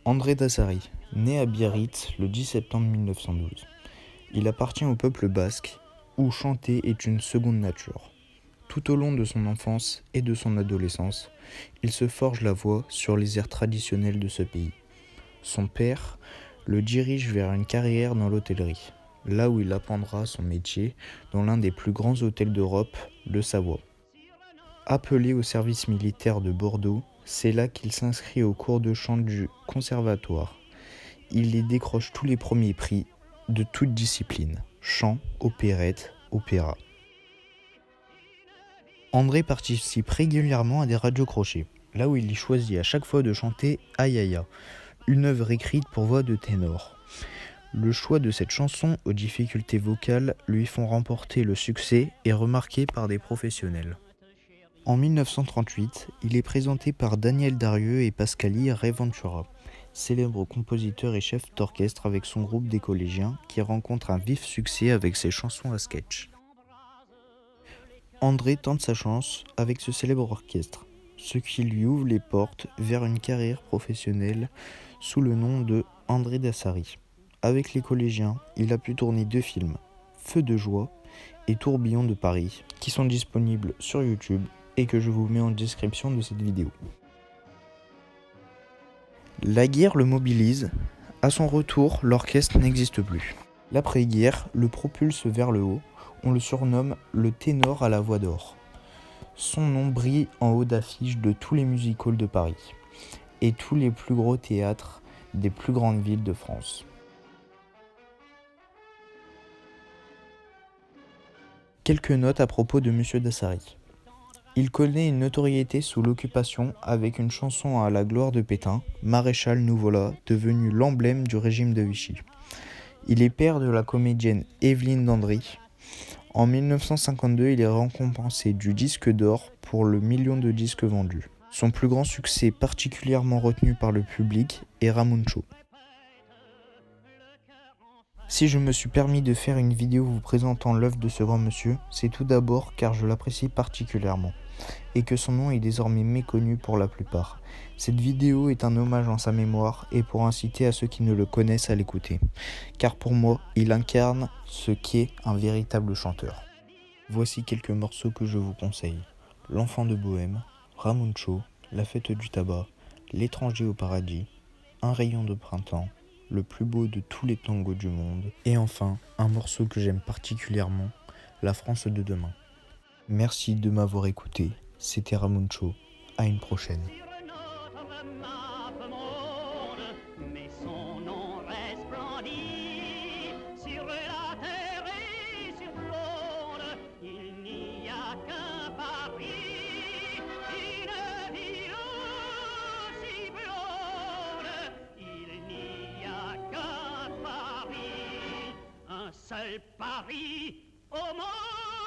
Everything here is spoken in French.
André Dassary, né à Biarritz le 10 septembre 1912. Il appartient au peuple basque, où chanter est une seconde nature. Tout au long de son enfance et de son adolescence, il se forge la voix sur les airs traditionnels de ce pays. Son père le dirige vers une carrière dans l'hôtellerie, là où il apprendra son métier dans l'un des plus grands hôtels d'Europe, le Savoie. Appelé au service militaire de Bordeaux, c'est là qu'il s'inscrit au cours de chant du conservatoire. Il y décroche tous les premiers prix de toute discipline, chant, opérette, opéra. André participe régulièrement à des radios-crochets, là où il y choisit à chaque fois de chanter Aïe Aïe Aïe, une œuvre écrite pour voix de ténor. Le choix de cette chanson aux difficultés vocales lui font remporter le succès et remarqué par des professionnels. En 1938, il est présenté par Daniel Darieux et Pascali Reventura, célèbre compositeur et chef d'orchestre avec son groupe des collégiens qui rencontre un vif succès avec ses chansons à sketch. André tente sa chance avec ce célèbre orchestre, ce qui lui ouvre les portes vers une carrière professionnelle sous le nom de André Dassary. Avec les collégiens, il a pu tourner 2 films, Feu de joie et Tourbillon de Paris, qui sont disponibles sur YouTube et que je vous mets en description de cette vidéo. La guerre le mobilise. À son retour, l'orchestre n'existe plus. L'après-guerre le propulse vers le haut. On le surnomme le ténor à la voix d'or. Son nom brille en haut d'affiche de tous les music-halls de Paris et tous les plus gros théâtres des plus grandes villes de France. Quelques notes à propos de Monsieur Dassary. Il connaît une notoriété sous l'occupation avec une chanson à la gloire de Pétain, Maréchal nous voilà, devenu l'emblème du régime de Vichy. Il est père de la comédienne Evelyne Dandry. En 1952, il est récompensé du disque d'or pour le million de disques vendus. Son plus grand succès particulièrement retenu par le public est Ramuncho. Si je me suis permis de faire une vidéo vous présentant l'œuvre de ce grand monsieur, c'est tout d'abord car je l'apprécie particulièrement et que son nom est désormais méconnu pour la plupart. Cette vidéo est un hommage en sa mémoire et pour inciter à ceux qui ne le connaissent à l'écouter, car pour moi, il incarne ce qu'est un véritable chanteur. Voici quelques morceaux que je vous conseille. L'enfant de Bohème, Ramuncho, La fête du tabac, L'étranger au paradis, Un rayon de printemps, le plus beau de tous les tangos du monde, et enfin, un morceau que j'aime particulièrement, La France de demain. Merci de m'avoir écouté, c'était Ramuncho, à une prochaine. Seul Paris au monde.